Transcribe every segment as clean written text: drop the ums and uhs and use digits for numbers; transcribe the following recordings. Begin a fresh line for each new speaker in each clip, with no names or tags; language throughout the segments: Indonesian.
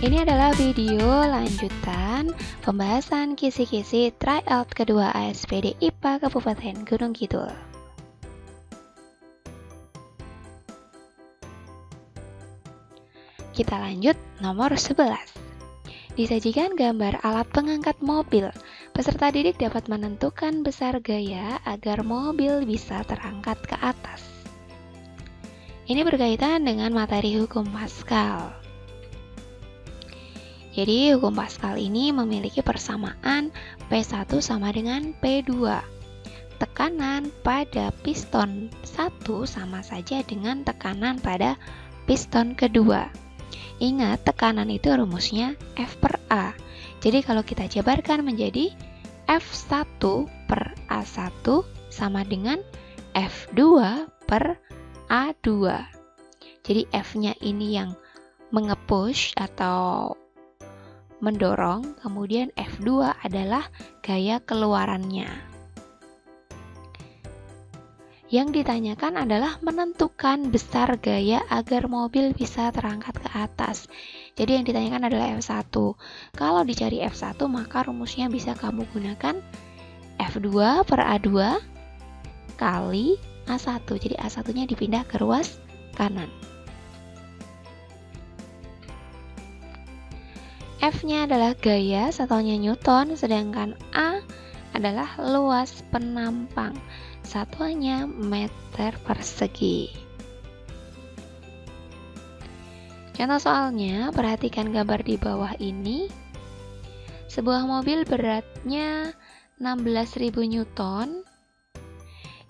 Ini adalah video lanjutan pembahasan kisi-kisi tryout kedua ASPD IPA Kabupaten Gunung Kidul. Kita lanjut nomor 11. Disajikan gambar alat pengangkat mobil. Peserta didik dapat menentukan besar gaya agar mobil bisa terangkat ke atas. Ini berkaitan dengan materi hukum Pascal. Jadi hukum Pascal ini memiliki persamaan P1 sama dengan P2. Tekanan pada piston 1 sama saja dengan tekanan pada piston kedua. Ingat, tekanan itu rumusnya F per A. Jadi kalau kita jabarkan menjadi F1 per A1 sama dengan F2 per A2. Jadi F-nya ini yang mengepush atau mendorong, kemudian F2 adalah gaya keluarannya. Yang ditanyakan adalah menentukan besar gaya agar mobil bisa terangkat ke atas. Jadi yang ditanyakan adalah F1. Kalau dicari F1 maka rumusnya bisa kamu gunakan F2 per A2 kali A1. Jadi A1 nya dipindah ke ruas kanan. F-nya adalah gaya, satuannya Newton, sedangkan A adalah luas penampang, satuannya meter persegi. Contoh soalnya, perhatikan gambar di bawah ini. Sebuah mobil beratnya 16.000 Newton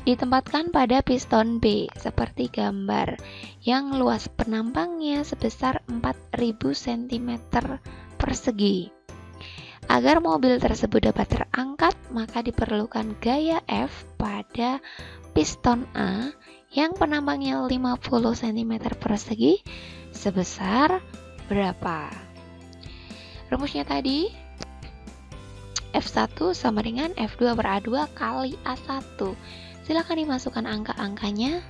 ditempatkan pada piston B seperti gambar yang luas penampangnya sebesar 4.000 cm persegi. Agar mobil tersebut dapat terangkat, maka diperlukan gaya F pada piston A yang penampangnya 50 cm persegi sebesar berapa? Rumusnya tadi F1 sama dengan F2 per A2 kali A1. Silakan dimasukkan angka-angkanya.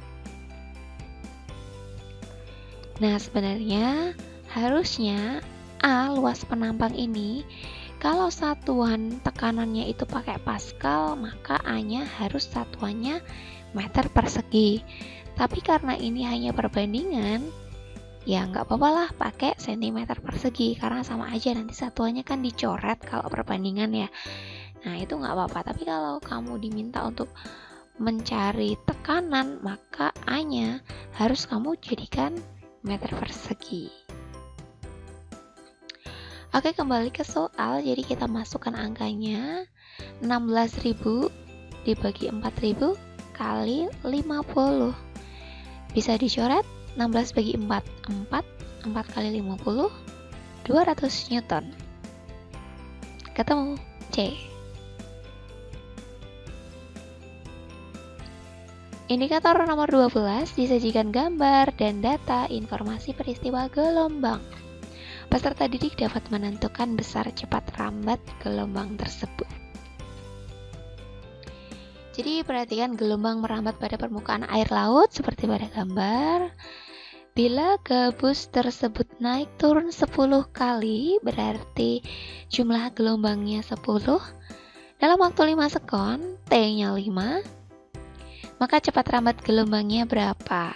Nah, sebenarnya harusnya A luas penampang ini kalau satuan tekanannya itu pakai Pascal, maka A-nya harus satuannya meter persegi. Tapi karena ini hanya perbandingan, ya nggak apa-apa lah pakai cm persegi karena sama aja, nanti satuannya kan dicoret kalau perbandingan ya. Nah itu nggak apa-apa. Tapi kalau kamu diminta untuk mencari tekanan, maka A-nya harus kamu jadikan meter persegi. Oke, kembali ke soal. Jadi kita masukkan angkanya 16.000 dibagi 4.000 kali 50. Bisa dicoret 16 bagi 4, 4 kali 50, 200 Newton. Ketemu C. Indikator nomor 12 disajikan gambar dan data informasi peristiwa gelombang. Peserta didik dapat menentukan besar cepat rambat gelombang tersebut. Jadi perhatikan gelombang merambat pada permukaan air laut seperti pada gambar. Bila gabus tersebut naik turun 10 kali, berarti jumlah gelombangnya 10. Dalam waktu 5 sekon, T-nya 5, maka cepat rambat gelombangnya berapa?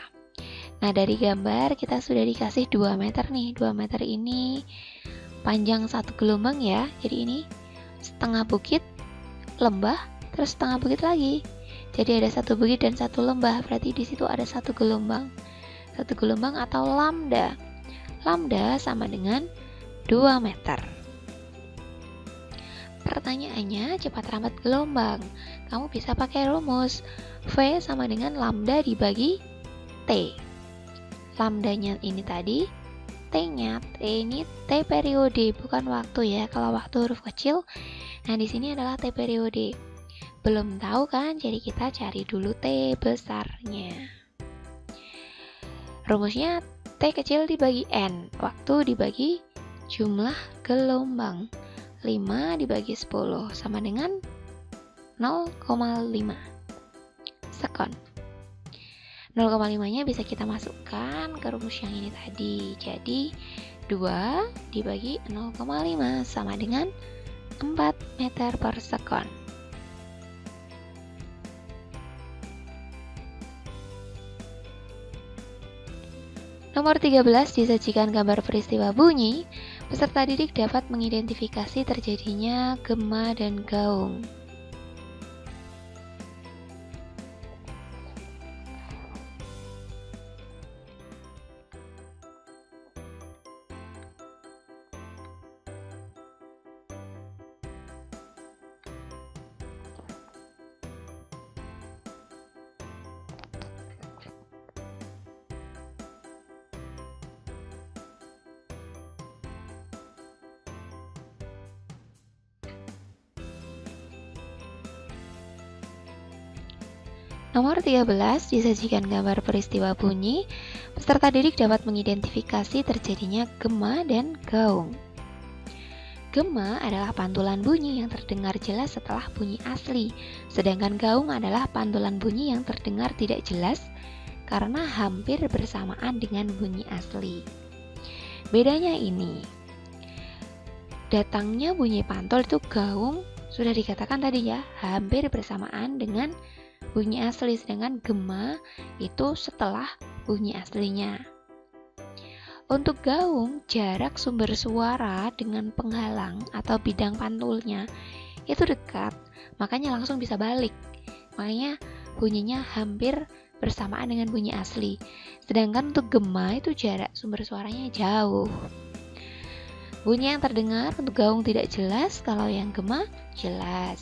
Nah, dari gambar kita sudah dikasih 2 meter nih. 2 meter ini panjang satu gelombang ya. Jadi ini setengah bukit, lembah, terus setengah bukit lagi. Jadi ada satu bukit dan satu lembah. Berarti di situ ada satu gelombang. Satu gelombang atau lambda. Lambda sama dengan 2 meter. Pertanyaannya, cepat rambat gelombang. Kamu bisa pakai rumus V sama dengan lambda dibagi T. Lambdanya ini tadi, T-nya, T ini T periode, bukan waktu ya. Kalau waktu huruf kecil, nah di sini adalah T periode. Belum tahu kan? Jadi kita cari dulu T besarnya. Rumusnya T kecil dibagi N, waktu dibagi jumlah gelombang. 5 dibagi 10 sama dengan 0,5 sekon. 0,5 nya bisa kita masukkan ke rumus yang ini tadi. Jadi 2 dibagi 0,5 sama dengan 4 meter per sekon. Nomor 13 disajikan gambar peristiwa bunyi. Peserta didik dapat mengidentifikasi terjadinya gema dan gaung. Nomor 13 disajikan gambar peristiwa bunyi. Peserta didik dapat mengidentifikasi terjadinya gema dan gaung. Gema adalah pantulan bunyi yang terdengar jelas setelah bunyi asli, sedangkan gaung adalah pantulan bunyi yang terdengar tidak jelas karena hampir bersamaan dengan bunyi asli. Bedanya ini, datangnya bunyi pantul itu gaung sudah dikatakan tadi ya, hampir bersamaan dengan bunyi asli, sedangkan gema itu setelah bunyi aslinya. Untuk gaung, jarak sumber suara dengan penghalang atau bidang pantulnya itu dekat, makanya langsung bisa balik. Makanya bunyinya hampir bersamaan dengan bunyi asli. Sedangkan untuk gema itu jarak sumber suaranya jauh. Bunyi yang terdengar untuk gaung tidak jelas, kalau yang gema jelas.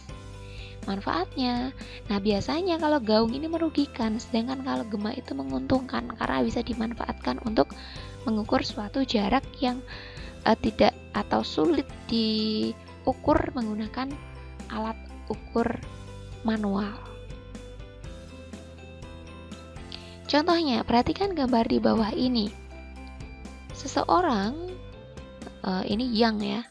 Manfaatnya, nah biasanya kalau gaung ini merugikan, sedangkan kalau gema itu menguntungkan karena bisa dimanfaatkan untuk mengukur suatu jarak yang tidak atau sulit diukur menggunakan alat ukur manual. Contohnya, perhatikan gambar di bawah ini. Seseorang, ini yang ya.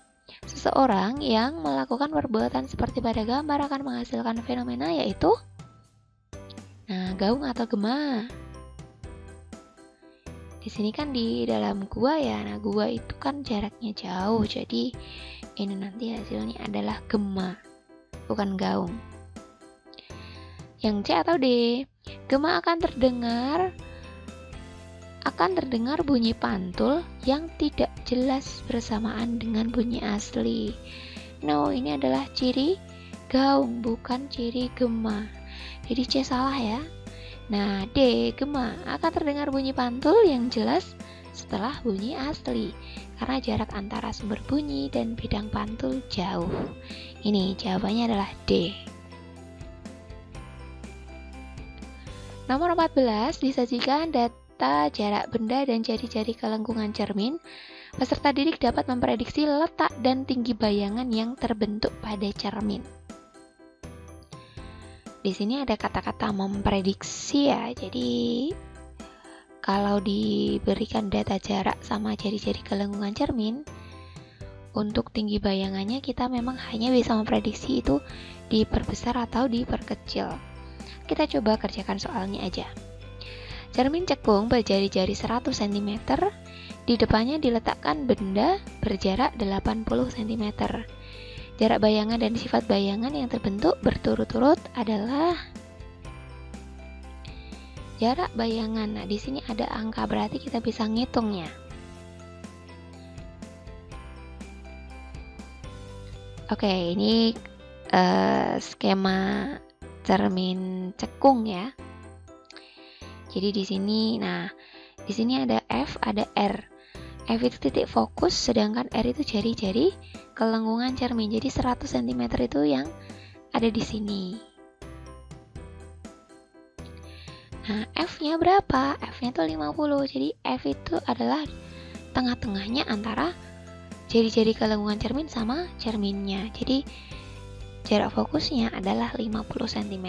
Seseorang yang melakukan perbuatan seperti pada gambar akan menghasilkan fenomena yaitu gaung atau gema. Di sini kan di dalam gua ya. Nah, gua itu kan jaraknya jauh. Jadi ini nanti hasilnya adalah gema, bukan gaung. Yang C atau D. Gema akan terdengar bunyi pantul yang tidak jelas bersamaan dengan bunyi asli. No, ini adalah ciri gaung, bukan ciri gema. Jadi C salah ya. Nah, D, gema akan terdengar bunyi pantul yang jelas setelah bunyi asli, karena jarak antara sumber bunyi dan bidang pantul jauh. Ini jawabannya adalah D. Nomor 14 disajikan data jarak benda dan jari-jari ke lengkungan cermin. Peserta didik dapat memprediksi letak dan tinggi bayangan yang terbentuk pada cermin. Di sini ada kata-kata memprediksi ya. Jadi kalau diberikan data jarak sama jari-jari ke lengkungan cermin, untuk tinggi bayangannya kita memang hanya bisa memprediksi itu diperbesar atau diperkecil. Kita coba kerjakan soalnya aja. Cermin cekung berjari-jari 100 cm, di depannya diletakkan benda berjarak 80 cm. Jarak bayangan dan sifat bayangan yang terbentuk berturut-turut adalah jarak bayangan. Nah, di sini ada angka, berarti kita bisa ngitungnya. Oke, ini skema cermin cekung ya. Jadi di sini, di sini ada F, ada R. F itu titik fokus, sedangkan R itu jari-jari ke lengkungan cermin. Jadi 100 cm itu yang ada di sini. Nah, F-nya berapa? F-nya itu 50. Jadi F itu adalah tengah-tengahnya antara jari-jari ke lengkungan cermin sama cerminnya. Jadi jarak fokusnya adalah 50 cm.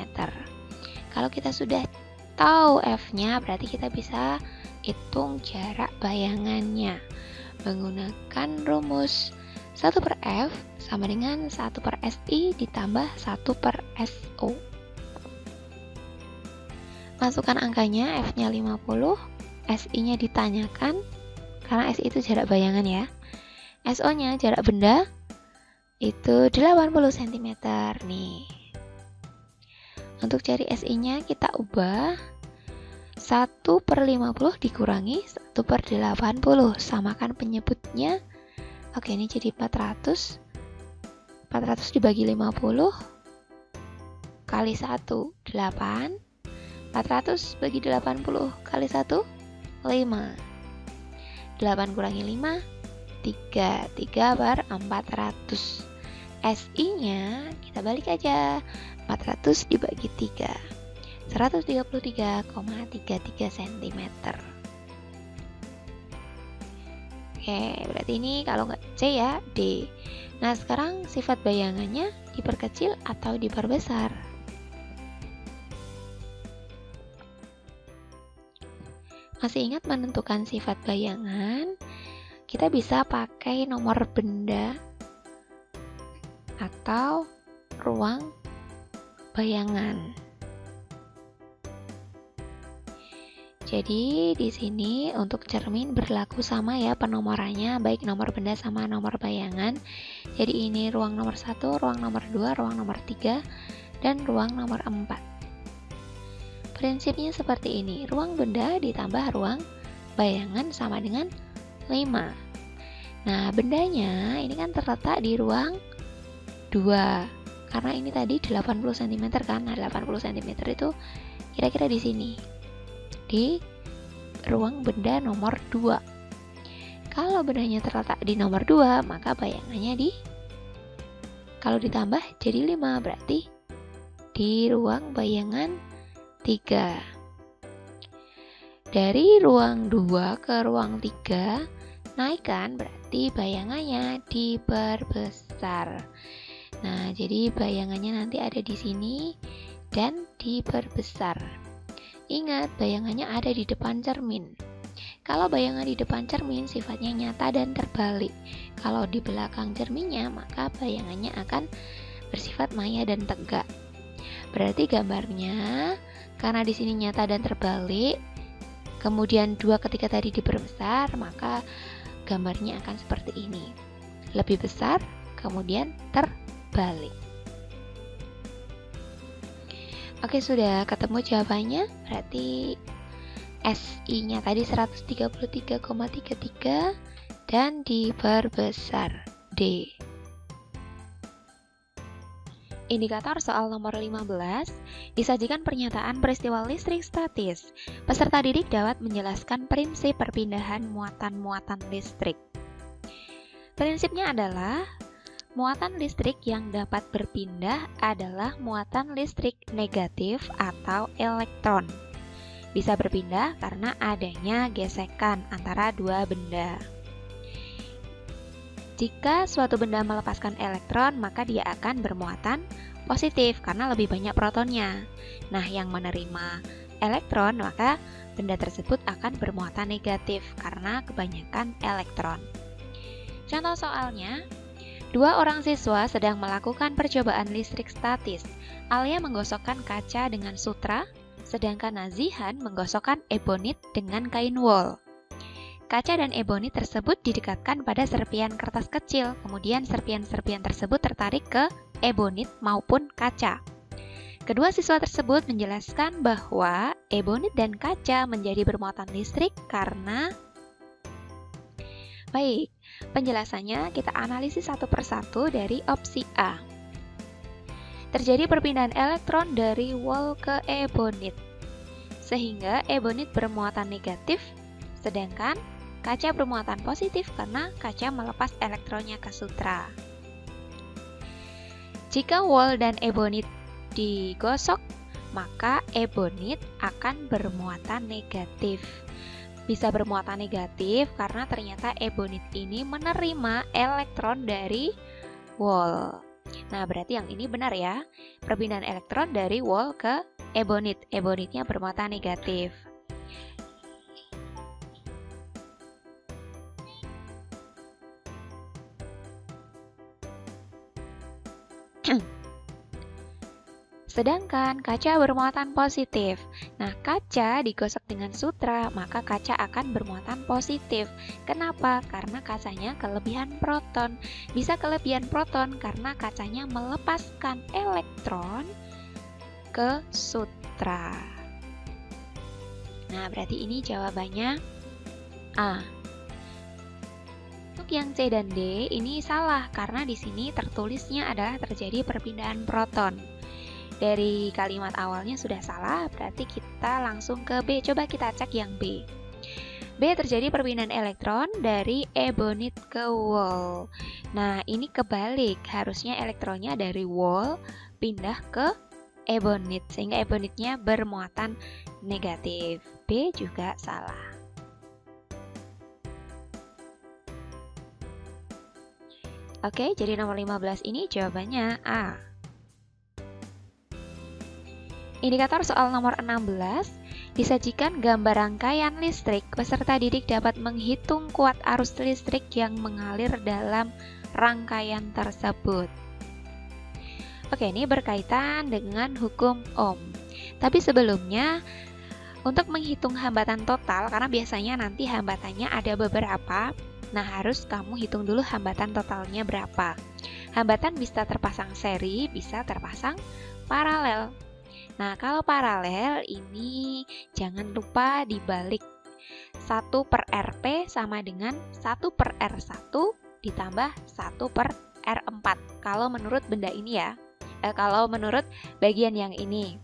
Kalau kita sudah tahu F-nya, berarti kita bisa hitung jarak bayangannya menggunakan rumus 1/F sama dengan 1/SI ditambah 1/SO. Masukkan angkanya, F-nya 50, SI-nya ditanyakan, karena SI itu jarak bayangan ya. SO-nya jarak benda itu 80 cm nih. Untuk cari SI-nya kita ubah 1/50 dikurangi 1/80, samakan penyebutnya. Oke, ini jadi 400 dibagi 50 kali 1, 8. 400 bagi 80 kali 1, 5. 8 kurangi 5, 3. 3/400. SI-nya kita balik aja. 400 dibagi 3. 133,33 cm. Oke, berarti ini kalau nggak C ya, D. Nah, sekarang sifat bayangannya diperkecil atau diperbesar? Masih ingat menentukan sifat bayangan? Kita bisa pakai nomor benda atau ruang bayangan. Jadi di sini untuk cermin berlaku sama ya penomorannya, baik nomor benda sama nomor bayangan. Jadi ini ruang nomor 1, ruang nomor 2, ruang nomor 3, dan ruang nomor 4. Prinsipnya seperti ini, ruang benda ditambah ruang bayangan sama dengan 5. Nah, bendanya ini kan terletak di ruang 2. Karena ini tadi 80 cm kan. Nah, 80 cm itu kira-kira di sini. Di ruang benda nomor 2. Kalau bendanya terletak di nomor 2, maka bayangannya kalau ditambah jadi 5, berarti di ruang bayangan 3. Dari ruang 2 ke ruang 3 naikkan, berarti bayangannya diperbesar. Nah, jadi bayangannya nanti ada di sini dan diperbesar. Ingat, bayangannya ada di depan cermin. Kalau bayangan di depan cermin sifatnya nyata dan terbalik. Kalau di belakang cerminnya, maka bayangannya akan bersifat maya dan tegak. Berarti gambarnya, karena di sini nyata dan terbalik, kemudian 2 ketika tadi diperbesar, maka gambarnya akan seperti ini. Lebih besar, kemudian terbalik. Oke, sudah ketemu jawabannya. Berarti SI-nya tadi 133,33 dan diperbesar. D. Indikator soal nomor 15, disajikan pernyataan peristiwa listrik statis. Peserta didik dapat menjelaskan prinsip perpindahan muatan-muatan listrik. Prinsipnya adalah muatan listrik yang dapat berpindah adalah muatan listrik negatif atau elektron. Bisa berpindah karena adanya gesekan antara dua benda. Jika suatu benda melepaskan elektron, maka dia akan bermuatan positif karena lebih banyak protonnya. Nah, yang menerima elektron, maka benda tersebut akan bermuatan negatif karena kebanyakan elektron. Contoh soalnya, 2 orang siswa sedang melakukan percobaan listrik statis. Alia menggosokkan kaca dengan sutra, sedangkan Nazihan menggosokkan ebonit dengan kain wol. Kaca dan ebonit tersebut didekatkan pada serpian kertas kecil, kemudian serpian-serpian tersebut tertarik ke ebonit maupun kaca. Kedua siswa tersebut menjelaskan bahwa ebonit dan kaca menjadi bermuatan listrik karena... Baik, penjelasannya kita analisis satu persatu dari opsi A. Terjadi perpindahan elektron dari wol ke ebonit, sehingga ebonit bermuatan negatif, sedangkan kaca bermuatan positif karena kaca melepas elektronnya ke sutra. Jika wol dan ebonit digosok, maka ebonit akan bermuatan negatif. Bisa bermuatan negatif karena ternyata ebonit ini menerima elektron dari wol. Nah, berarti yang ini benar ya. Perpindahan elektron dari wol ke ebonit. Ebonitnya bermuatan negatif. Sedangkan kaca bermuatan positif. Nah, kaca digosok dengan sutra, maka kaca akan bermuatan positif. Kenapa? Karena kacanya kelebihan proton. Bisa kelebihan proton karena kacanya melepaskan elektron ke sutra. Nah, berarti ini jawabannya A. Untuk yang C dan D ini salah karena di sini tertulisnya adalah terjadi perpindahan proton. Dari kalimat awalnya sudah salah, berarti kita langsung ke B. Coba kita cek yang B. B terjadi perpindahan elektron dari ebonit ke wall. Nah, ini kebalik. Harusnya elektronnya dari wall pindah ke ebonit, sehingga ebonitnya bermuatan negatif. B juga salah. Oke, jadi nomor 15 ini jawabannya A. Indikator soal nomor 16, disajikan gambar rangkaian listrik. Peserta didik dapat menghitung kuat arus listrik yang mengalir dalam rangkaian tersebut. Oke, ini berkaitan dengan hukum Ohm. Tapi sebelumnya, untuk menghitung hambatan total, karena biasanya nanti hambatannya ada beberapa, nah harus kamu hitung dulu hambatan totalnya berapa. Hambatan bisa terpasang seri, bisa terpasang paralel. Nah, kalau paralel ini jangan lupa dibalik 1 per RP sama dengan 1 per R1 ditambah 1 per R4. Kalau menurut benda ini ya, kalau menurut bagian yang ini.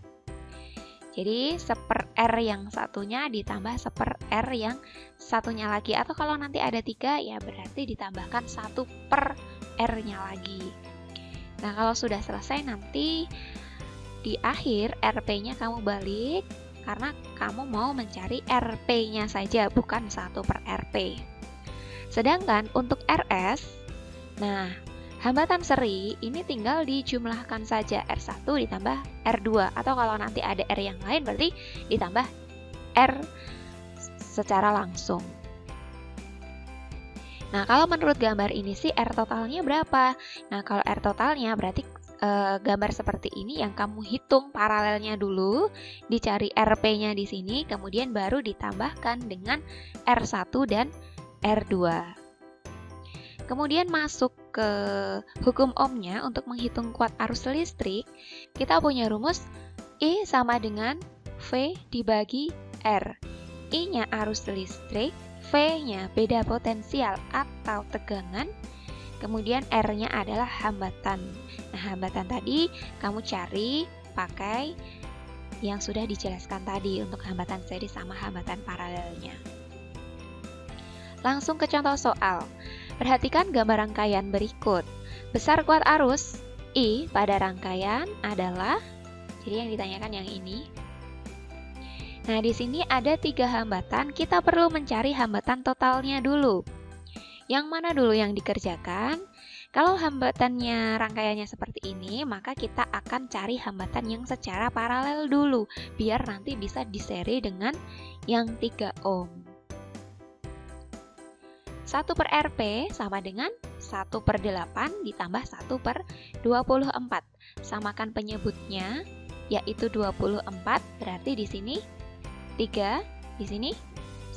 Jadi 1 R yang satunya ditambah 1 R yang satunya lagi. Atau kalau nanti ada 3 ya berarti ditambahkan 1 per R-nya lagi. Nah, kalau sudah selesai nanti di akhir RP-nya kamu balik karena kamu mau mencari RP-nya saja, bukan 1 per RP. Sedangkan untuk RS, nah hambatan seri ini tinggal dijumlahkan saja R1 ditambah R2, atau kalau nanti ada R yang lain berarti ditambah R secara langsung. Nah, kalau menurut gambar ini sih R totalnya berapa? Nah, kalau R totalnya berarti gambar seperti ini yang kamu hitung paralelnya dulu, dicari RP-nya di sini, kemudian baru ditambahkan dengan R1 dan R2. Kemudian masuk ke hukum Ohm-nya untuk menghitung kuat arus listrik, kita punya rumus I sama dengan V dibagi R. I-nya arus listrik, V-nya beda potensial atau tegangan, kemudian R-nya adalah hambatan. Nah, hambatan tadi kamu cari pakai yang sudah dijelaskan tadi untuk hambatan seri sama hambatan paralelnya. Langsung ke contoh soal. Perhatikan gambar rangkaian berikut. Besar kuat arus I pada rangkaian adalah, jadi yang ditanyakan yang ini. Nah, di sini ada 3 hambatan, kita perlu mencari hambatan totalnya dulu. Yang mana dulu yang dikerjakan? Kalau hambatannya rangkaiannya seperti ini, maka kita akan cari hambatan yang secara paralel dulu, biar nanti bisa diseri dengan yang 3 ohm. 1 per RP sama dengan 1 per 8 ditambah 1 per 24. Samakan penyebutnya, yaitu 24, berarti di sini 3, di sini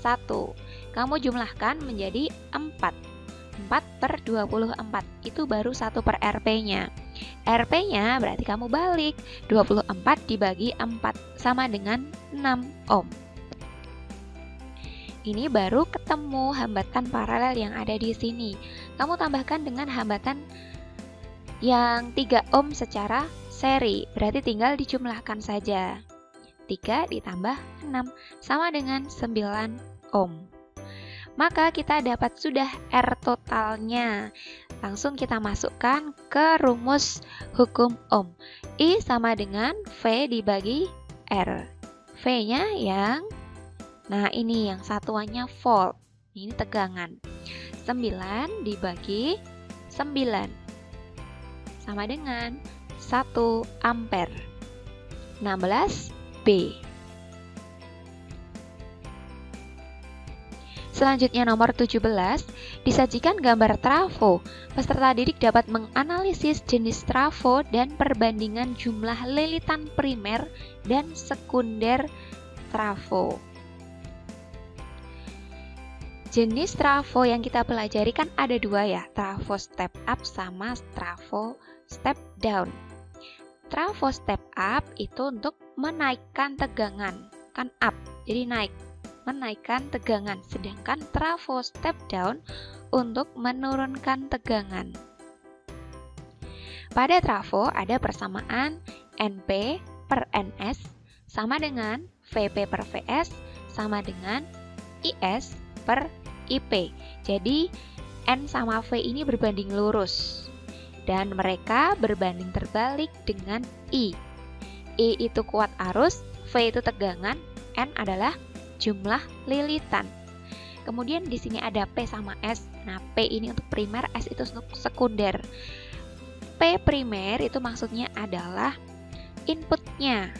1. Kamu jumlahkan menjadi 4. 4 per 24, itu baru 1 per RP-nya. RP-nya berarti kamu balik, 24 dibagi 4 sama dengan 6 ohm. Ini baru ketemu hambatan paralel yang ada di sini. Kamu tambahkan dengan hambatan yang 3 ohm secara seri, berarti tinggal dijumlahkan saja. 3 ditambah 6 sama dengan 9 ohm. Maka kita dapat sudah R totalnya. Langsung kita masukkan ke rumus hukum Ohm. I sama dengan V dibagi R. V-nya yang, nah ini yang satuannya volt. Ini tegangan. 9 dibagi 9. Sama dengan 1 ampere. 16 B. Selanjutnya nomor 17, disajikan gambar trafo. Peserta didik dapat menganalisis jenis trafo dan perbandingan jumlah lilitan primer dan sekunder trafo. Jenis trafo yang kita pelajari kan ada dua ya, trafo step up sama trafo step down. Trafo step up itu untuk menaikkan tegangan, kan up, jadi naik, menaikkan tegangan. Sedangkan trafo step down untuk menurunkan tegangan. Pada trafo ada persamaan NP per NS sama dengan VP per VS sama dengan IS per IP. Jadi N sama V ini berbanding lurus dan mereka berbanding terbalik dengan I. I itu kuat arus, V itu tegangan, N adalah jumlah lilitan. Kemudian di sini ada P sama S. Nah, P ini untuk primer, S itu untuk sekunder. P primer itu maksudnya adalah inputnya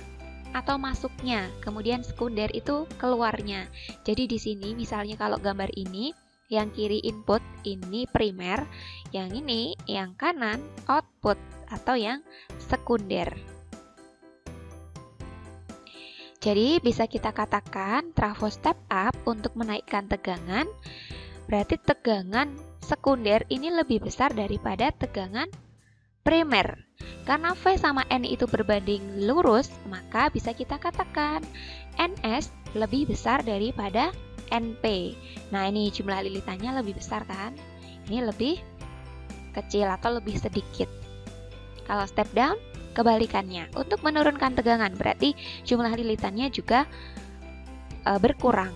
atau masuknya, kemudian sekunder itu keluarnya. Jadi di sini misalnya kalau gambar ini yang kiri input ini primer, yang ini yang kanan output atau yang sekunder. Jadi bisa kita katakan trafo step up untuk menaikkan tegangan, berarti tegangan sekunder ini lebih besar daripada tegangan primer. Karena V sama N itu berbanding lurus, maka bisa kita katakan NS lebih besar daripada NP. Nah, ini jumlah lilitannya lebih besar kan? Ini lebih kecil atau lebih sedikit. Kalau step down, kebalikannya. Untuk menurunkan tegangan, berarti jumlah lilitannya juga berkurang.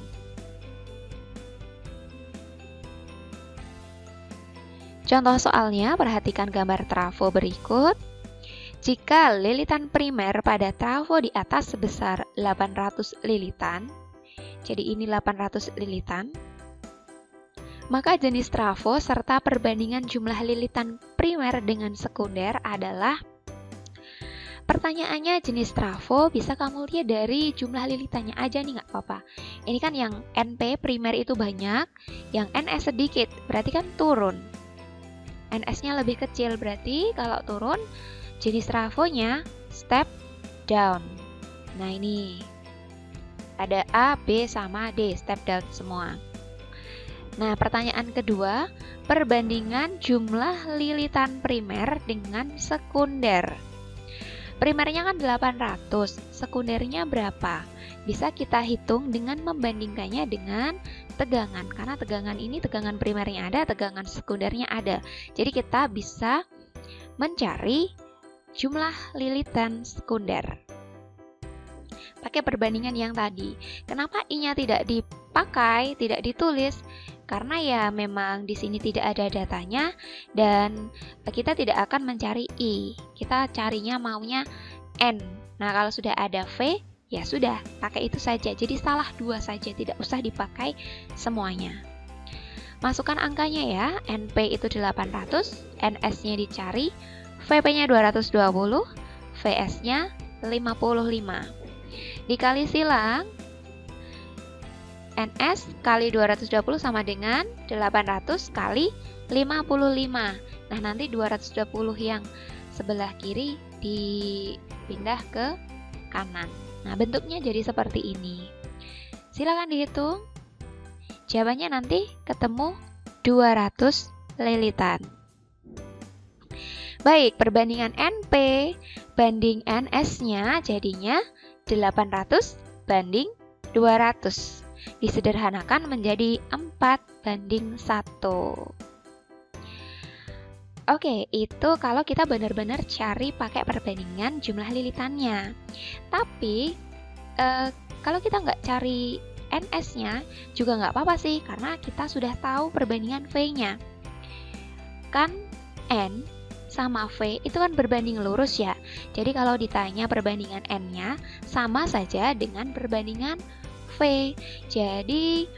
Contoh soalnya, perhatikan gambar trafo berikut. Jika lilitan primer pada trafo di atas sebesar 800 lilitan, jadi ini 800 lilitan, maka jenis trafo serta perbandingan jumlah lilitan primer dengan sekunder adalah, pertanyaannya jenis trafo bisa kamu lihat dari jumlah lilitannya aja nih, nggak apa-apa. Ini kan yang NP primer itu banyak, yang NS sedikit, berarti kan turun. NS-nya lebih kecil, berarti kalau turun jenis trafonya step down. Nah, ini ada A, B, sama D, step down semua. Nah, pertanyaan kedua, perbandingan jumlah lilitan primer dengan sekunder. Primernya kan 800, sekundernya berapa? Bisa kita hitung dengan membandingkannya dengan tegangan. Karena tegangan ini, tegangan primernya ada, tegangan sekundernya ada. Jadi kita bisa mencari jumlah lilitan sekunder pakai perbandingan yang tadi. Kenapa I-nya tidak dipakai, tidak ditulis? Karena ya memang di sini tidak ada datanya dan kita tidak akan mencari I. Kita carinya maunya N. Nah, kalau sudah ada V, ya sudah, pakai itu saja. Jadi salah dua saja, tidak usah dipakai semuanya. Masukkan angkanya ya. NP itu 800, NS-nya dicari, VP-nya 220, VS-nya 55. Dikali silang, NS kali 220 sama dengan 800 kali 55. Nah, nanti 220 yang sebelah kiri dipindah ke kanan. Nah, bentuknya jadi seperti ini. Silakan dihitung. Jawabannya nanti ketemu 200 lilitan. Baik, perbandingan NP banding NS-nya jadinya 800 banding 200. Disederhanakan menjadi 4 banding 1. Oke, itu kalau kita benar-benar cari pakai perbandingan jumlah lilitannya. Tapi, kalau kita nggak cari NS-nya, juga nggak apa-apa sih, karena kita sudah tahu perbandingan V-nya. Kan N sama V itu kan berbanding lurus ya. Jadi kalau ditanya perbandingan N-nya sama saja dengan perbandingan V. Jadi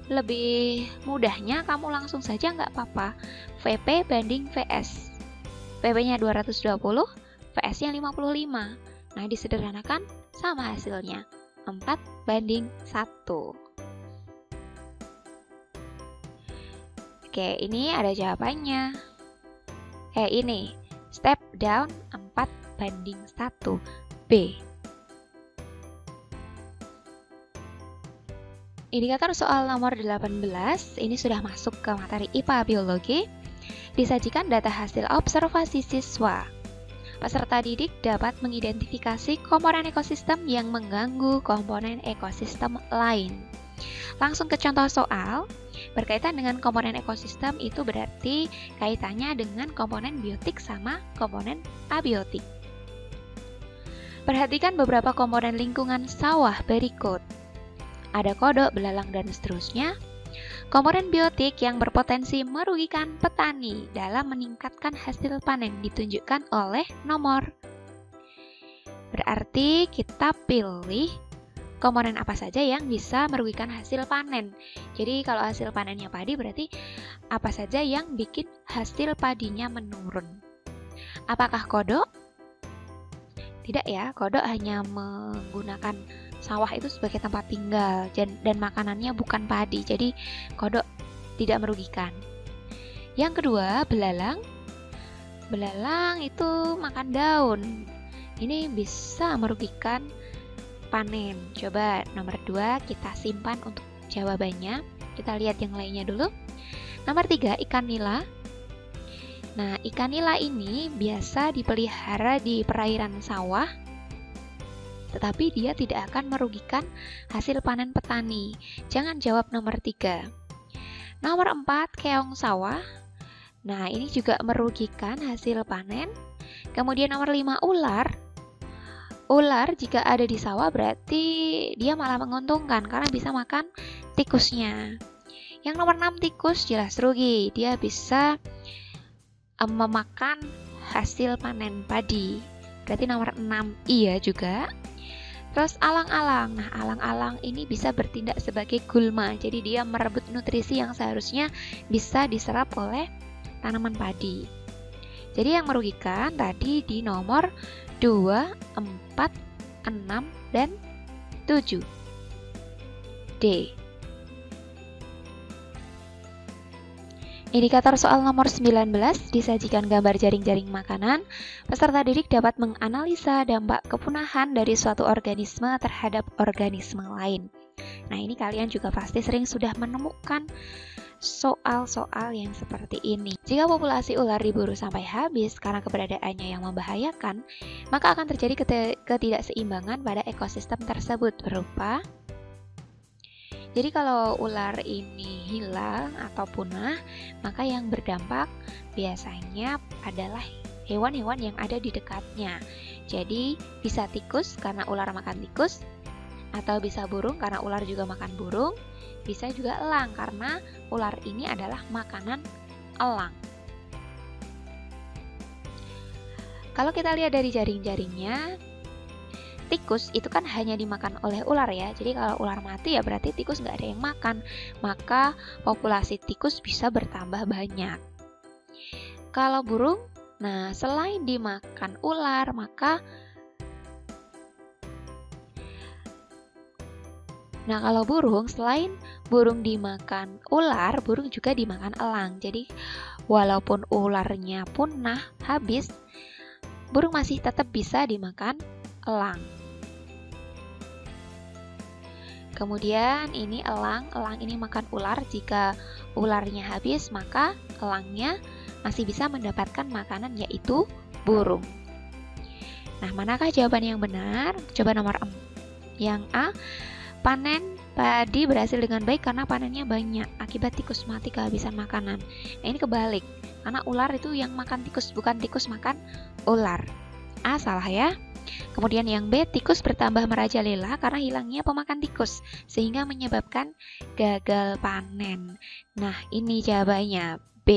lebih mudahnya kamu langsung saja nggak apa-apa. VP banding VS. VP-nya 220, VS-nya 55. Nah, disederhanakan sama hasilnya. 4 banding 1. Oke, ini ada jawabannya. Ini, step down 4:1, B. Indikator soal nomor 18, ini sudah masuk ke materi IPA Biologi. Disajikan data hasil observasi siswa. Peserta didik dapat mengidentifikasi komponen ekosistem yang mengganggu komponen ekosistem lain. Langsung ke contoh soal. Berkaitan dengan komponen ekosistem itu berarti kaitannya dengan komponen biotik sama komponen abiotik. Perhatikan beberapa komponen lingkungan sawah berikut. Ada kodok, belalang, dan seterusnya. Komponen biotik yang berpotensi merugikan petani dalam meningkatkan hasil panen ditunjukkan oleh nomor. Berarti kita pilih komponen apa saja yang bisa merugikan hasil panen. Jadi kalau hasil panennya padi berarti apa saja yang bikin hasil padinya menurun. Apakah kodok? Tidak ya, kodok hanya menggunakan sawah itu sebagai tempat tinggal dan makanannya bukan padi, jadi kodok tidak merugikan. Yang kedua, belalang. Belalang itu makan daun. Ini bisa merugikan panen. Coba nomor 2 kita simpan untuk jawabannya. Kita lihat yang lainnya dulu. Nomor 3, ikan nila. Nah, ikan nila ini biasa dipelihara di perairan sawah, tetapi dia tidak akan merugikan hasil panen petani. Jangan jawab nomor 3. Nomor 4, keong sawah. Nah, ini juga merugikan hasil panen. Kemudian nomor 5, ular. Ular jika ada di sawah berarti dia malah menguntungkan karena bisa makan tikusnya. Yang nomor 6, tikus jelas rugi. Dia bisa memakan hasil panen padi. Berarti nomor 6 iya juga. Terus alang-alang. Nah, alang-alang ini bisa bertindak sebagai gulma. Jadi dia merebut nutrisi yang seharusnya bisa diserap oleh tanaman padi. Jadi yang merugikan tadi di nomor 2, 4, 6, dan 7. D. Indikator soal nomor 19, disajikan gambar jaring-jaring makanan. Peserta didik dapat menganalisa dampak kepunahan dari suatu organisme terhadap organisme lain. Nah, ini kalian juga pasti sering sudah menemukan soal-soal yang seperti ini. Jika populasi ular diburu sampai habis karena keberadaannya yang membahayakan, maka akan terjadi ketidakseimbangan pada ekosistem tersebut berupa. Jadi kalau ular ini hilang atau punah, maka yang berdampak biasanya adalah hewan-hewan yang ada di dekatnya. Jadi bisa tikus karena ular makan tikus, atau bisa burung karena ular juga makan burung, bisa juga elang karena ular ini adalah makanan elang. Kalau kita lihat dari jaring-jaringnya, tikus itu kan hanya dimakan oleh ular ya. Jadi kalau ular mati ya berarti tikus nggak ada yang makan. Maka populasi tikus bisa bertambah banyak. Kalau burung, nah selain dimakan ular, kalau burung, selain burung dimakan ular, burung juga dimakan elang. Jadi walaupun ularnya punah, habis, burung masih tetap bisa dimakan elang. Kemudian ini elang ini makan ular. Jika ularnya habis, maka elangnya masih bisa mendapatkan makanan, yaitu burung. Nah, manakah jawaban yang benar? Coba nomor 4. Yang A, panen padi berhasil dengan baik karena panennya banyak akibat tikus mati kehabisan makanan. Nah, ini kebalik, karena ular itu yang makan tikus, bukan tikus makan ular. A, salah ya. Kemudian yang B, tikus bertambah merajalela karena hilangnya pemakan tikus, sehingga menyebabkan gagal panen. Nah, ini jawabannya B.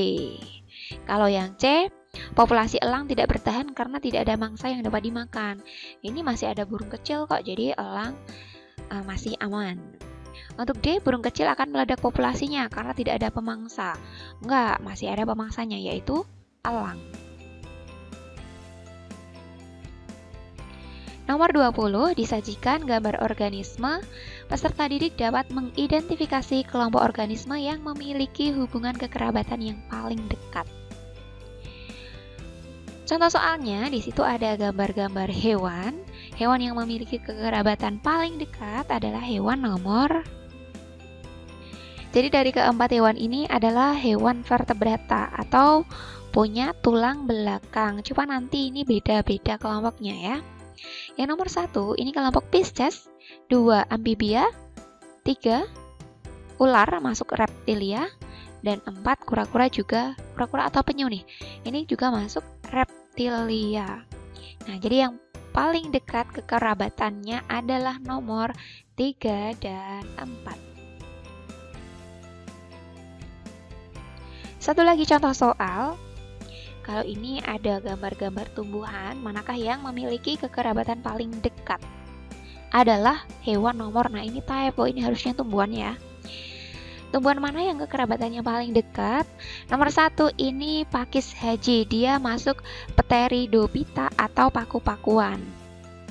Kalau yang C, populasi elang tidak bertahan karena tidak ada mangsa yang dapat dimakan. Ini masih ada burung kecil kok, jadi elang masih aman. Untuk D, burung kecil akan meledak populasinya karena tidak ada pemangsa. Enggak, masih ada pemangsanya, yaitu elang. Nomor 20, disajikan gambar organisme. Peserta didik dapat mengidentifikasi kelompok organisme yang memiliki hubungan kekerabatan yang paling dekat. Contoh soalnya, di situ ada gambar-gambar hewan. Hewan yang memiliki kekerabatan paling dekat adalah hewan nomor. Jadi dari keempat hewan ini adalah hewan vertebrata atau punya tulang belakang. Cuma nanti ini beda-beda kelompoknya ya. Yang nomor 1 ini kelompok Pisces, 2 amfibia, 3 ular masuk reptilia, dan 4 kura-kura juga, kura-kura atau penyu nih. Ini juga masuk reptilia. Nah, jadi yang paling dekat kekerabatannya adalah nomor 3 dan 4. Satu lagi contoh soal. Kalau ini ada gambar-gambar tumbuhan, manakah yang memiliki kekerabatan paling dekat? Adalah hewan nomor, nah ini typo, ini harusnya tumbuhan ya. Tumbuhan mana yang kekerabatannya paling dekat? Nomor 1 ini pakis haji, dia masuk Pteridophyta atau paku-pakuan.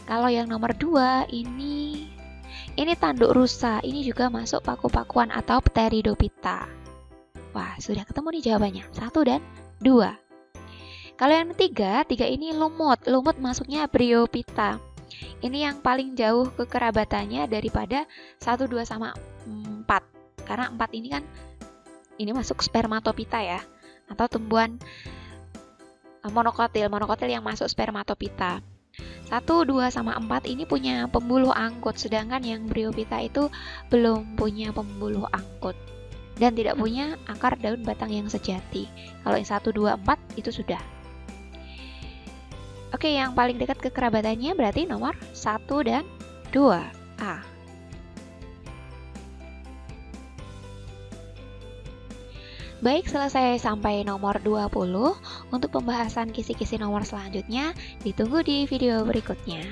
Kalau yang nomor 2 ini tanduk rusa, ini juga masuk paku-pakuan atau Pteridophyta. Wah, sudah ketemu nih jawabannya, 1 dan 2. Kalau yang ketiga ini lumut. Lumut masuknya Bryophyta. Ini yang paling jauh kekerabatannya daripada 1, 2 sama 4. Karena 4 ini kan ini masuk Spermatophyta ya. Atau tumbuhan monokotil. Monokotil yang masuk Spermatophyta. 1, 2 sama 4 ini punya pembuluh angkut. Sedangkan yang Bryophyta itu belum punya pembuluh angkut. Dan tidak punya akar daun batang yang sejati. Kalau yang 1, 2, 4 itu sudah. Oke, yang paling dekat kekerabatannya berarti nomor 1 dan 2A. Baik, selesai sampai nomor 20. Untuk pembahasan kisi-kisi nomor selanjutnya, ditunggu di video berikutnya.